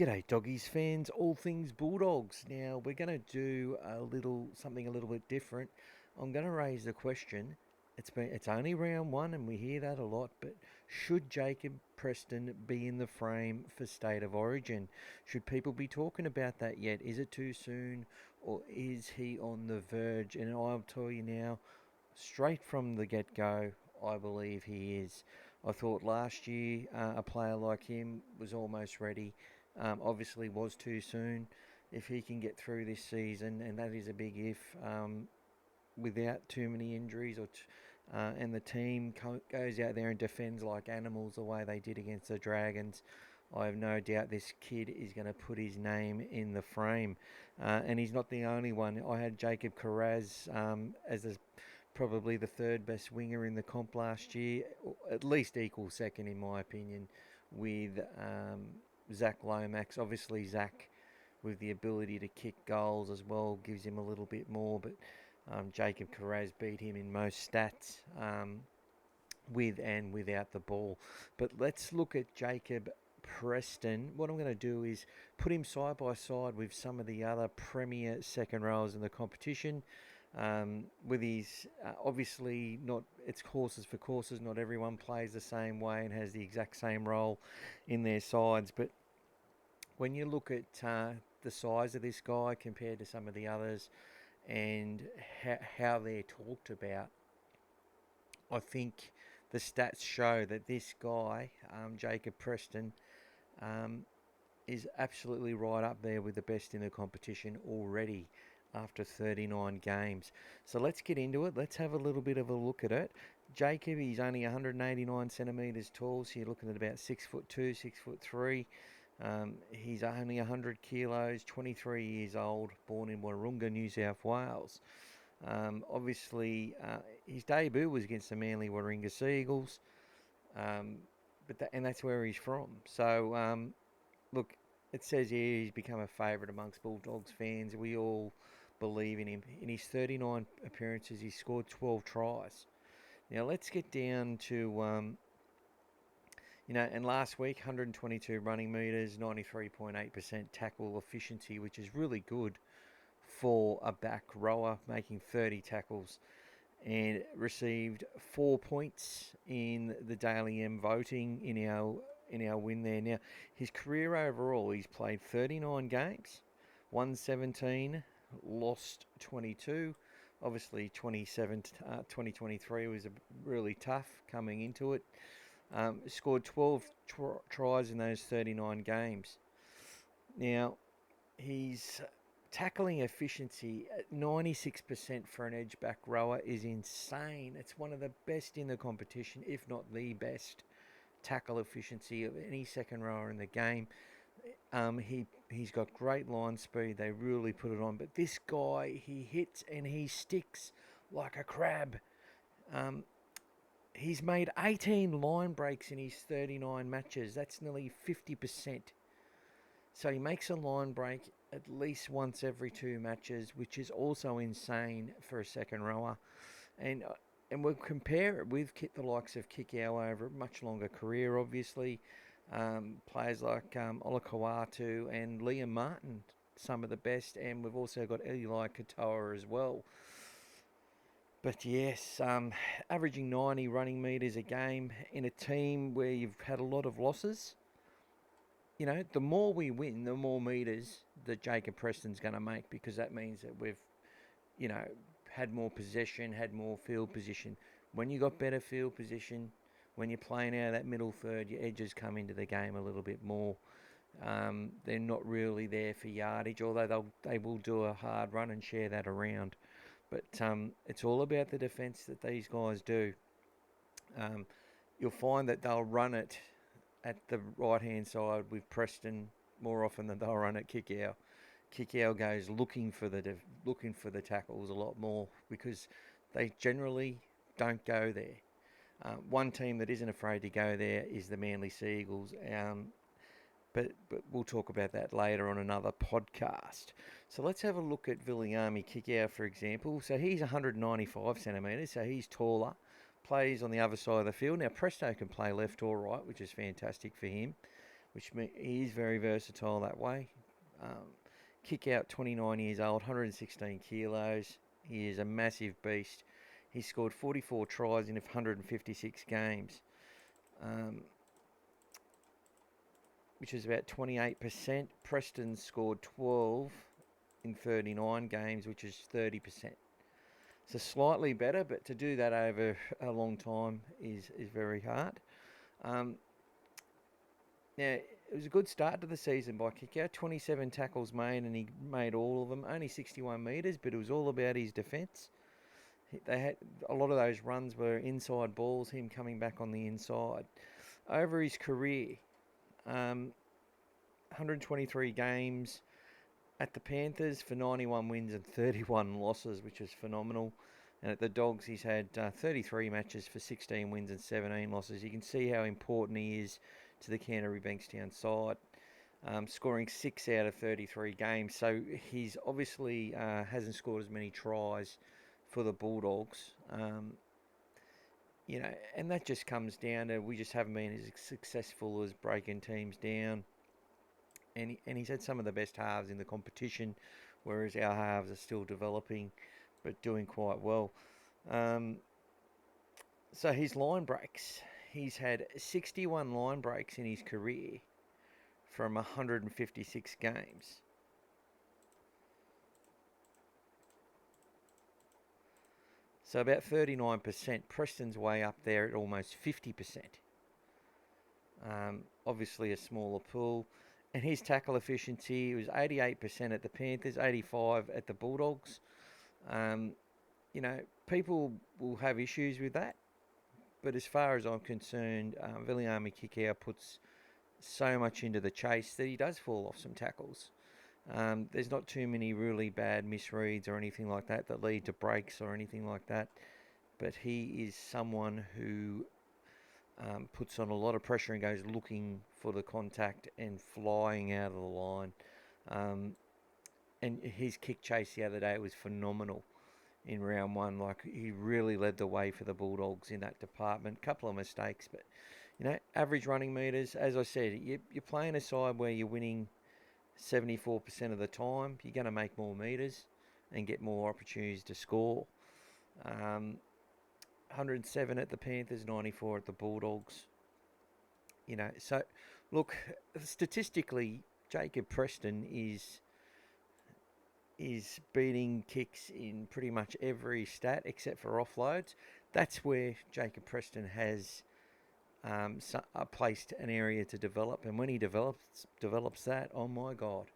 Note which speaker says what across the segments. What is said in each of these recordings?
Speaker 1: G'day, doggies fans, all things Bulldogs. Now we're going to do something a little bit different. I'm going to raise the question. It's only round one, and we hear that a lot. But should Jacob Preston be in the frame for State of Origin? Should people be talking about that yet? Is it too soon, or is he on the verge? And I'll tell you now, straight from the get go, I believe he is. I thought last year a player like him was almost ready. Obviously, was too soon. If he can get through this season, and that is a big if, without too many injuries, and the team goes out there and defends like animals the way they did against the Dragons, I have no doubt this kid is going to put his name in the frame. And he's not the only one. I had Jacob Preston as probably the third best winger in the comp last year, at least equal second in my opinion, with Zach Lomax. Obviously, Zach, with the ability to kick goals as well, gives him a little bit more, but Jacob Preston beat him in most stats, with and without the ball. But let's look at Jacob Preston. What I'm going to do is put him side by side with some of the other premier second rowers in the competition. With his obviously not, it's horses for courses. Not everyone plays the same way and has the exact same role in their sides. But when you look at the size of this guy compared to some of the others and how they're talked about, I think the stats show that this guy, Jacob Preston, is absolutely right up there with the best in the competition already after 39 games. So let's get into it. Let's have a little bit of a look at it. Jacob, he's only 189 centimetres tall, so you're looking at about 6'2", 6'3". He's only 100 kilos, 23 years old, born in Warunga, New South Wales. Obviously, his debut was against the Manly Warringah Seagulls, and that's where he's from. So, look, it says here he's become a favourite amongst Bulldogs fans. We all believe in him. In his 39 appearances, he scored 12 tries. Now, let's get down to, and last week, 122 running metres, 93.8% tackle efficiency, which is really good for a back rower, making 30 tackles, and received 4 points in the Daily M voting in our win there. Now, his career overall, he's played 39 games, won 17, lost 22. Obviously, 2023 was really tough coming into it. Scored 12 tries in those 39 games. Now, he's tackling efficiency at 96% for an edge back rower is insane. It's one of the best in the competition, if not the best tackle efficiency of any second rower in the game. He's got great line speed. They really put it on. But this guy, he hits and he sticks like a crab. He's made 18 line breaks in his 39 matches. That's nearly 50%. So he makes a line break at least once every 2 matches, which is also insane for a second rower. And we'll compare it with the likes of Kikau over a much longer career, obviously. Players like Olakau'atu and Liam Martin, some of the best. And we've also got Eli Katoa as well. But yes, averaging 90 running metres a game in a team where you've had a lot of losses. The more we win, the more metres that Jacob Preston's going to make, because that means that we've, had more possession, had more field position. When you got better field position, when you're playing out of that middle third, your edges come into the game a little bit more. They're not really there for yardage, although they will do a hard run and share that around. But it's all about the defence that these guys do. You'll find that they'll run it at the right-hand side with Preston more often than they'll run at Kikau. Kikau goes looking for the tackles a lot more because they generally don't go there. One team that isn't afraid to go there is the Manly Seagulls. But we'll talk about that later on another podcast. So let's have a look at Viliami Kikau, for example. So he's 195 centimetres, so he's taller. Plays on the other side of the field. Now, Presto can play left or right, which is fantastic for him. he is very versatile that way. Kick out, 29 years old, 116 kilos. He is a massive beast. He scored 44 tries in 156 games, which is about 28%. Preston scored 12 in 39 games, which is 30%. So slightly better, but to do that over a long time is very hard. Now, it was a good start to the season by Kickout. 27 tackles made, and he made all of them. Only 61 metres, but it was all about his defence. They had a lot of those runs were inside balls, him coming back on the inside. Over his career, 123 games at the Panthers for 91 wins and 31 losses, which is phenomenal. And at the Dogs, he's had 33 matches for 16 wins and 17 losses. You can see how important he is to the Canterbury Bankstown side, scoring 6 out of 33 games. So he's obviously hasn't scored as many tries for the Bulldogs. And that just comes down to we just haven't been as successful as breaking teams down. And he's had some of the best halves in the competition, whereas our halves are still developing, but doing quite well. So his line breaks. He's had 61 line breaks in his career from 156 games. So about 39%. Preston's way up there at almost 50%. Obviously a smaller pool. And his tackle efficiency was 88% at the Panthers, 85% at the Bulldogs. People will have issues with that. But as far as I'm concerned, Viliami Kikau puts so much into the chase that he does fall off some tackles. There's not too many really bad misreads or anything like that that lead to breaks or anything like that. But he is someone who puts on a lot of pressure and goes looking for the contact and flying out of the line. And his kick chase the other day was phenomenal in round one. Like, he really led the way for the Bulldogs in that department. Couple of mistakes, but average running meters. As I said, you're playing a side where you're winning 74% of the time. You're going to make more meters and get more opportunities to score. 107 at the Panthers, 94 at the Bulldogs. So look, statistically, Jacob Preston is beating kicks in pretty much every stat except for offloads. That's where Jacob Preston has placed an area to develop, and when he develops that, oh my God.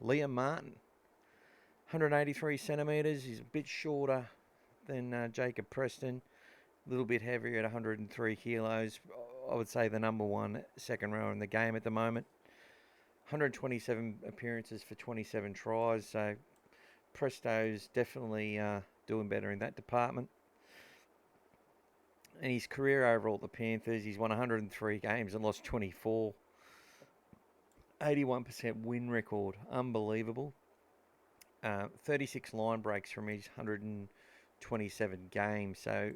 Speaker 1: Liam Martin, 183 centimetres. He's a bit shorter than Jacob Preston, a little bit heavier at 103 kilos. I would say the number one second rower in the game at the moment. 127 appearances for 27 tries, so Presto's definitely doing better in that department. And his career overall at the Panthers, he's won 103 games and lost 24. 81% win record, unbelievable. 36 line breaks from his 127 games, so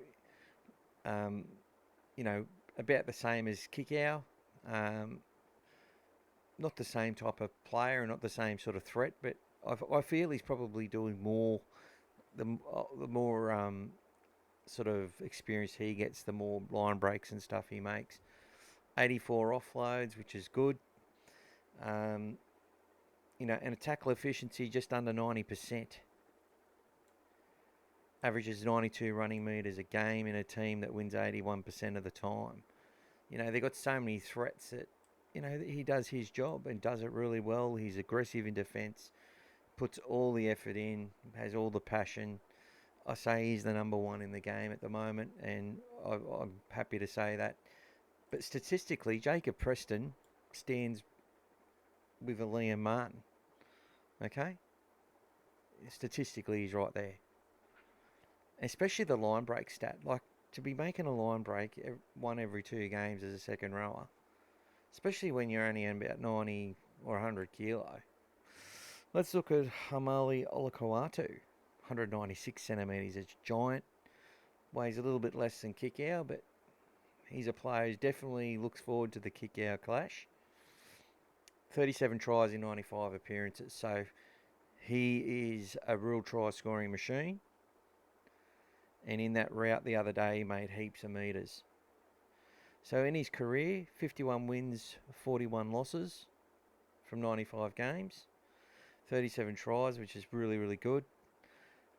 Speaker 1: about the same as Kikau. Not the same type of player, not the same sort of threat, but I feel he's probably doing more. The more sort of experience he gets, the more line breaks and stuff he makes. 84 offloads, which is good. And a tackle efficiency just under 90%. Averages 92 running metres a game in a team that wins 81% of the time. They've got so many threats that, he does his job and does it really well. He's aggressive in defence, puts all the effort in, has all the passion. I say he's the number one in the game at the moment, and I'm happy to say that. But statistically, Jacob Preston stands with a Liam Martin. Okay? Statistically, he's right there. Especially the line break stat. Like, to be making a line break one every 2 games as a second rower, especially when you're only about 90 or 100 kilo. Let's look at Hamali Olakoatu. 196 centimetres. It's giant. Weighs a little bit less than Kikau, but He's a player who definitely looks forward to the kick-out clash. 37 tries in 95 appearances, so he is a real try-scoring machine. And in that route the other day, he made heaps of metres. So in his career, 51 wins, 41 losses from 95 games. 37 tries, which is really, really good.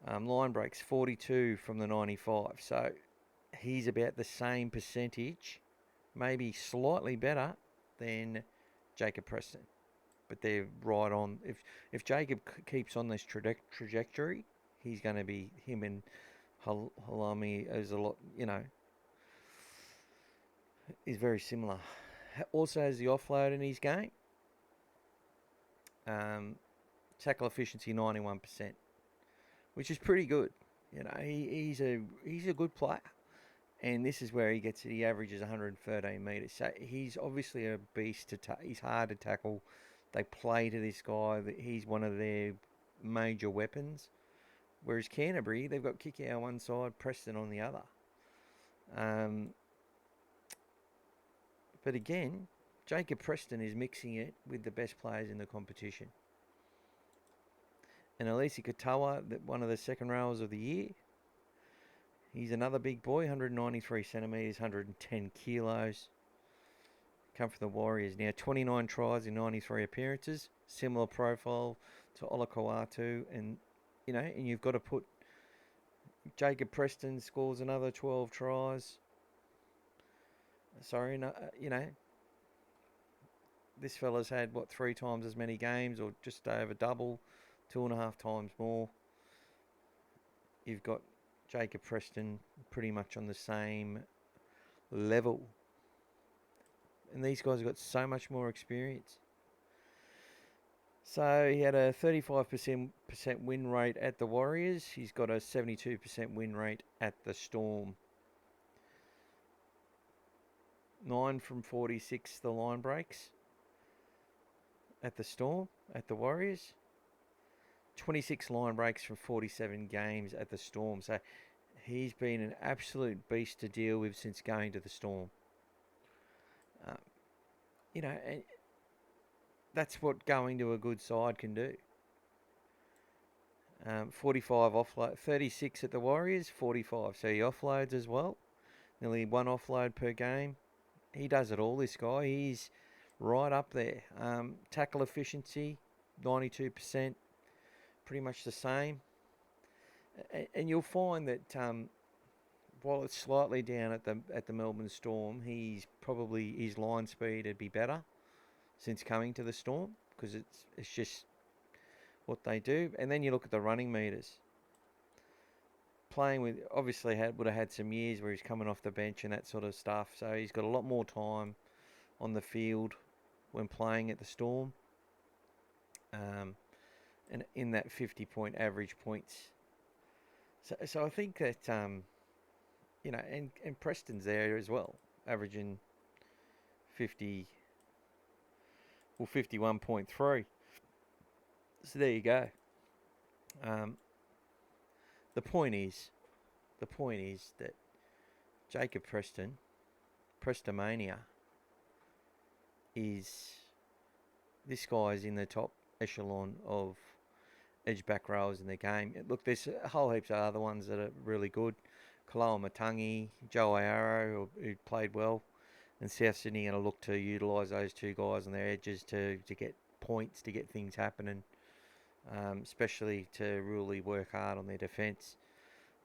Speaker 1: Line breaks, 42 from the 95. So he's about the same percentage, maybe slightly better than Jacob Preston. But they're right on. If Jacob keeps on this trajectory, he's going to be, him and Halami is a lot, is very similar. Also has the offload in his game. Tackle efficiency 91%, which is pretty good. He's a good player, and this is where he gets it. He averages 113 metres. So he's obviously a beast to he's hard to tackle. They play to this guy. He's one of their major weapons. Whereas Canterbury, they've got Kiki on one side, Preston on the other. But again, Jacob Preston is mixing it with the best players in the competition. And Elise Katoa, one of the second rowers of the year. He's another big boy, 193 centimetres, 110 kilos. Come from the Warriors. Now, 29 tries in 93 appearances. Similar profile to Olakau'atu. And you've got to put Jacob Preston scores another 12 tries. Sorry, no, this fella's had, 3 times as many games, or just over double, 2.5 times more. You've got Jacob Preston pretty much on the same level. And these guys have got so much more experience. So he had a 35% win rate at the Warriors. He's got a 72% win rate at the Storm. 9 from 46 the line breaks at the Storm, at the Warriors. 26 line breaks from 47 games at the Storm. So he's been an absolute beast to deal with since going to the Storm. And that's what going to a good side can do. 45 offload, 36 at the Warriors, 45. So he offloads as well. Nearly 1 offload per game. He does it all, this guy. He's right up there. Tackle efficiency, 92%. Pretty much the same. And you'll find that while it's slightly down at the Melbourne Storm, his line speed would be better since coming to the Storm, because it's just what they do. And then you look at the running meters. Playing with, obviously would have had some years where he's coming off the bench and that sort of stuff, so he's got a lot more time on the field when playing at the Storm. And in that 50-point average points. So I think that and Preston's there as well, averaging 51.3. So there you go. The point is that Jacob Preston, Prestomania, this guy is in the top echelon of edge back rowers in the game. Look, there's a whole heaps of other ones that are really good. Kaloa Matangi, Joe Ayaro, who played well, and South Sydney are going to look to utilise those two guys on their edges to get points, to get things happening, especially to really work hard on their defence.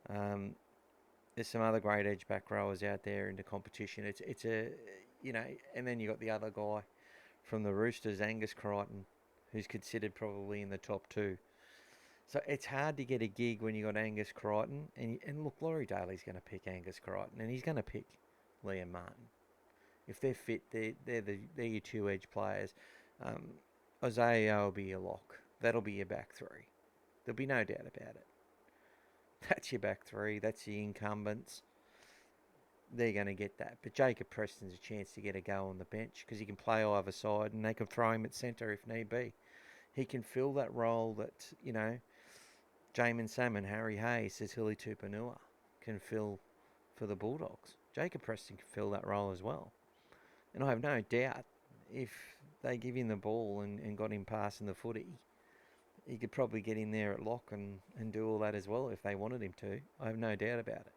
Speaker 1: There's some other great edge back rowers out there in the competition. It's a and then you got the other guy from the Roosters, Angus Crichton, who's considered probably in the top 2. So it's hard to get a gig when you got Angus Crichton, and look, Laurie Daly's going to pick Angus Crichton, and he's going to pick Liam Martin. If they're fit, they're your 2 edge players. Isaiah will be your lock. That'll be your back 3. There'll be no doubt about it. That's your back 3. That's the incumbents. They're going to get that. But Jacob Preston's a chance to get a go on the bench, because he can play either side, and they can throw him at centre if need be. He can fill that role that, Jamin Salmon, Harry Hayes, Sicily Tupanua can fill for the Bulldogs. Jacob Preston can fill that role as well. And I have no doubt if they give him the ball and got him passing the footy, he could probably get in there at lock and do all that as well if they wanted him to. I have no doubt about it.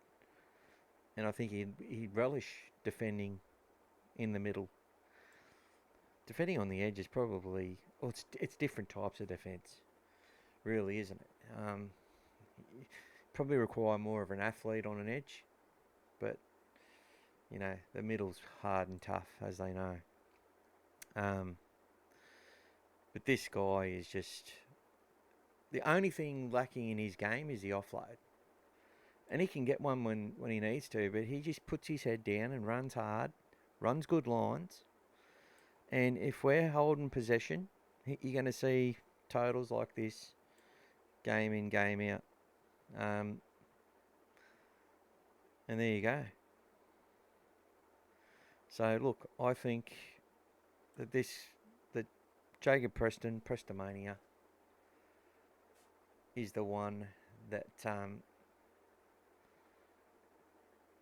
Speaker 1: And I think he'd relish defending in the middle. Defending on the edge is probably... Well, it's different types of defence, really, isn't it? Probably require more of an athlete on an edge. But, you know, the middle's hard and tough, as they know. But this guy is just... The only thing lacking in his game is the offload. And he can get one when he needs to, but he just puts his head down and runs hard, runs good lines. And if we're holding possession, you're going to see totals like this, game in, game out. And there you go. So, look, I think that Jacob Preston, Prestomania, is the one that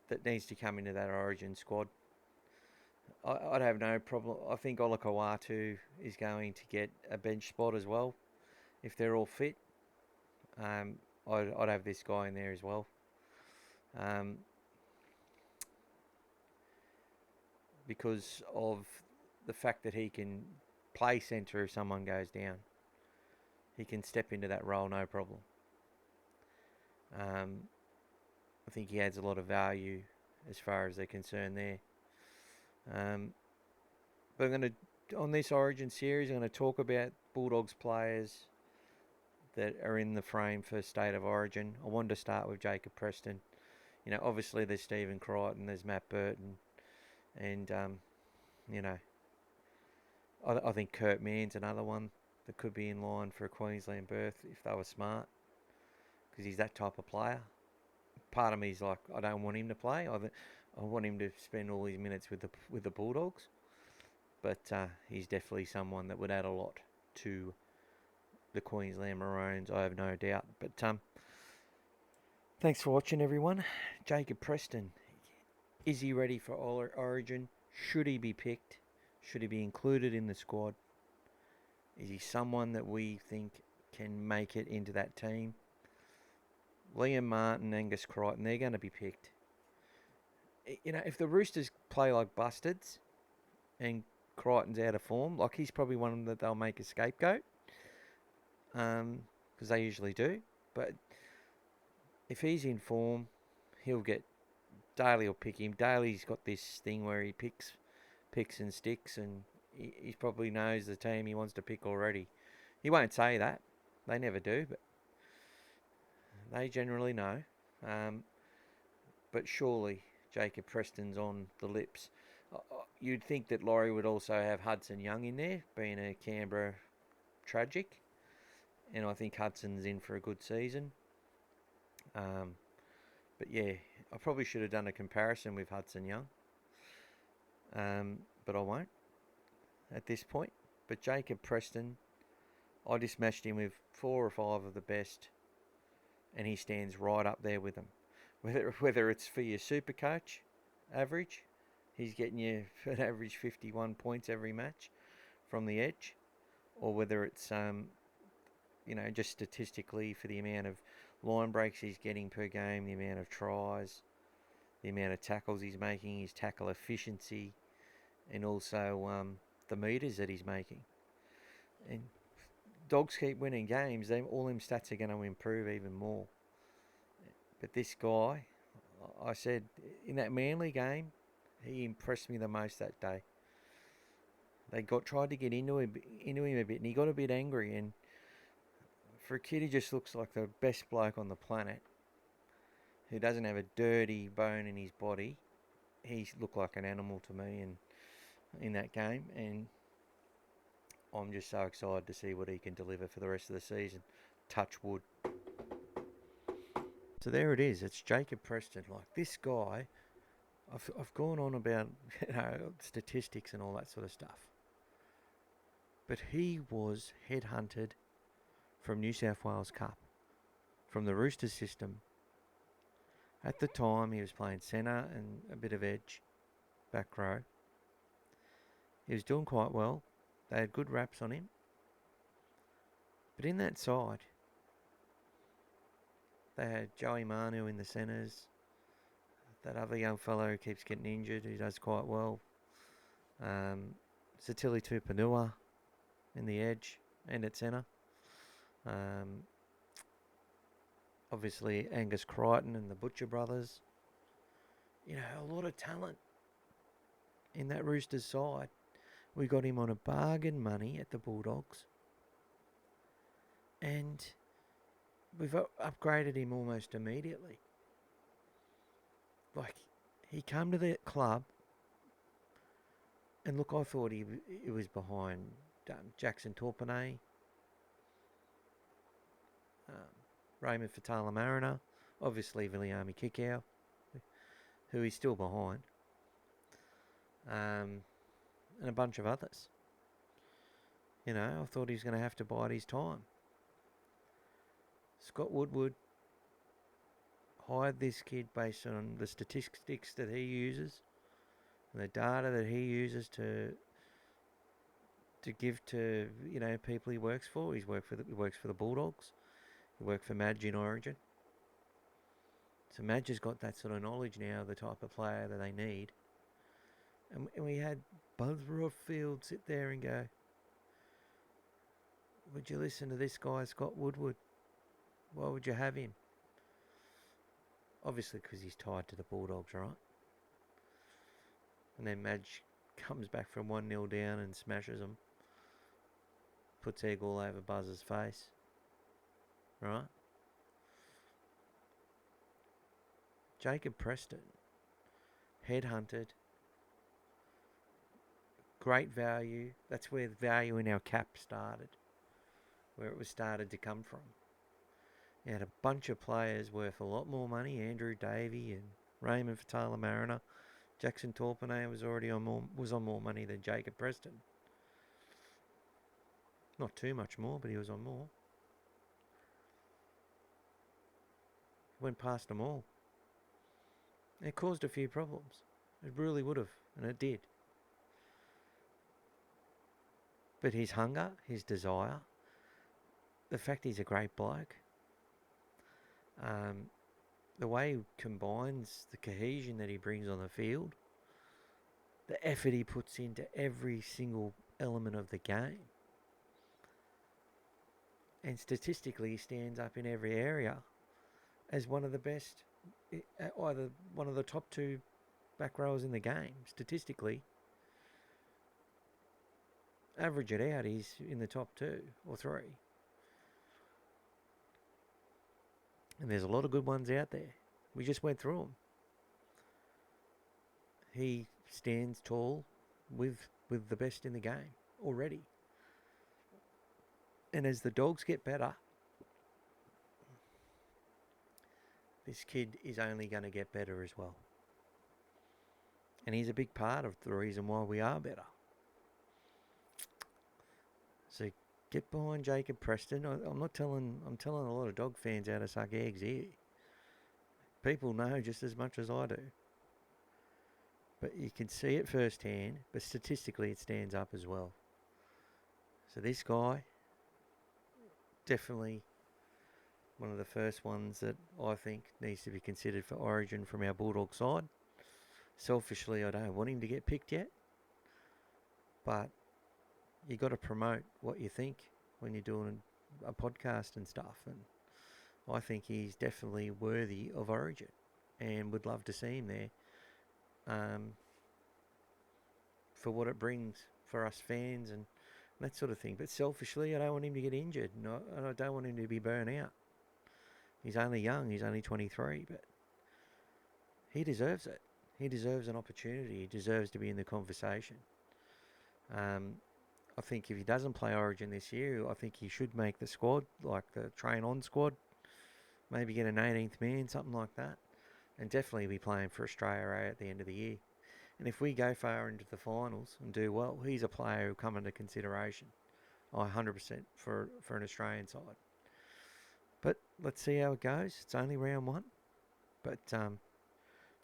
Speaker 1: that needs to come into that Origin squad. I'd have no problem. I think Olakawatu is going to get a bench spot as well. If they're all fit, I'd have this guy in there as well. Because of the fact that he can play centre if someone goes down. He can step into that role, no problem. I think he adds a lot of value as far as they're concerned there. But on this Origin series, I'm going to talk about Bulldogs players that are in the frame for State of Origin. I wanted to start with Jacob Preston. You know, obviously there's Stephen Crichton, there's Matt Burton, and you know, I think Kurt Mann's another one that could be in line for a Queensland berth if they were smart, because he's that type of player. Part of me is like, I don't want him to play. I want him to spend all his minutes with the Bulldogs. But he's definitely someone that would add a lot to the Queensland Maroons, I have no doubt. But thanks for watching, everyone. Jacob Preston, is he ready for Origin? Should he be picked? Should he be included in the squad? Is he someone that we think can make it into that team? Liam Martin, Angus Crichton, they're going to be picked. You know, if the Roosters play like bastards and Crichton's out of form, like, he's probably one that they'll make a scapegoat, because they usually do. But if he's in form, he'll get... Daly will pick him. Daly's got this thing where he picks and sticks, and he probably knows the team he wants to pick already. He won't say that. They never do, but they generally know. But surely Jacob Preston's on the lips. You'd think that Laurie would also have Hudson Young in there, being a Canberra tragic. And I think Hudson's in for a good season. But yeah, I probably should have done a comparison with Hudson Young. But I won't at this point. But Jacob Preston, I just matched him with 4 or 5 of the best, and he stands right up there with them. Whether it's for your super coach average, he's getting you an average 51 points every match from the edge, or whether it's you know, just statistically for the amount of line breaks he's getting per game, the amount of tries, the amount of tackles he's making, his tackle efficiency, and also the meters that he's making. And Dogs keep winning games, all them stats are going to improve even more. But this guy, I said, in that Manly game, he impressed me the most that day. They tried to get into him a bit, and he got a bit angry. And for a kid who just looks like the best bloke on the planet, who doesn't have a dirty bone in his body, he looked like an animal to me in that game. And I'm just so excited to see what he can deliver for the rest of the season. Touch wood. So there it is. It's Jacob Preston. Like, this guy, I've gone on about, you know, statistics and all that sort of stuff. But he was headhunted from New South Wales Cup, from the Roosters system, At the time, he was playing centre and a bit of edge, back row. He was doing quite well. They had good raps on him. But in that side, they had Joey Manu in the centres. That other young fellow who keeps getting injured, who does quite well. Satili Tupanua in the edge and at centre. Obviously, Angus Crichton and the Butcher brothers. You know, a lot of talent in that Roosters side. We got him on a bargain money at the Bulldogs. And we've upgraded him almost immediately. Like, he came to the club, and look, I thought he was behind Jackson Torpenay, Raymond Fatala Mariner, obviously Viliami Kikau, who he's still behind, and a bunch of others. You know, I thought he was going to have to bide his time. Scott Woodward hired this kid based on the statistics that he uses and the data that he uses to give to, you know, people he works for. He works for the Bulldogs. He worked for Madge in Origin. So Madge has got that sort of knowledge now, the type of player that they need. And we had Butterfield sit there and go, would you listen to this guy, Scott Woodward? Why would you have him? Obviously because he's tied to the Bulldogs, right? And then Madge comes back from 1-0 down and smashes them. Puts egg all over Buzz's face. Right? Jacob Preston. Headhunted. Great value. That's where the value in our cap started. Where it was started to come from. You had a bunch of players worth a lot more money. Andrew Davey and Raymond Fatala Mariner. Jackson Torpenay was on more money than Jacob Preston. Not too much more, but he was on more. Went past them all. It caused a few problems. It really would have, and it did. But his hunger, his desire, the fact he's a great bloke, the way he combines the cohesion that he brings on the field, the effort he puts into every single element of the game, and statistically he stands up in every area as one of the best, either one of the top two back rowers in the game, statistically. Average it out, he's in the top 2 or 3. And there's a lot of good ones out there. We just went through them. He stands tall with the best in the game already. And as the Dogs get better, this kid is only going to get better as well. And he's a big part of the reason why we are better. So get behind Jacob Preston. I'm telling a lot of Dog fans how to suck eggs here. People know just as much as I do. But you can see it firsthand, but statistically it stands up as well. So this guy, definitely one of the first ones that I think needs to be considered for Origin from our Bulldog side. Selfishly, I don't want him to get picked yet. But you got to promote what you think when you're doing a podcast and stuff. And I think he's definitely worthy of Origin and would love to see him there for what it brings for us fans and that sort of thing. But selfishly, I don't want him to get injured and I don't want him to be burnt out. He's only young. He's only 23, but he deserves it. He deserves an opportunity. He deserves to be in the conversation. I think if he doesn't play Origin this year, I think he should make the squad, like the train-on squad. Maybe get an 18th man, something like that. And definitely be playing for Australia at the end of the year. And if we go far into the finals and do well, he's a player who'll come into consideration. 100% for an Australian side. But let's see how it goes. It's only round 1. But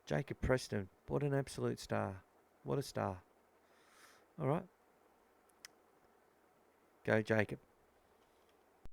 Speaker 1: Jacob Preston, what an absolute star. What a star. All right. Go, Jacob.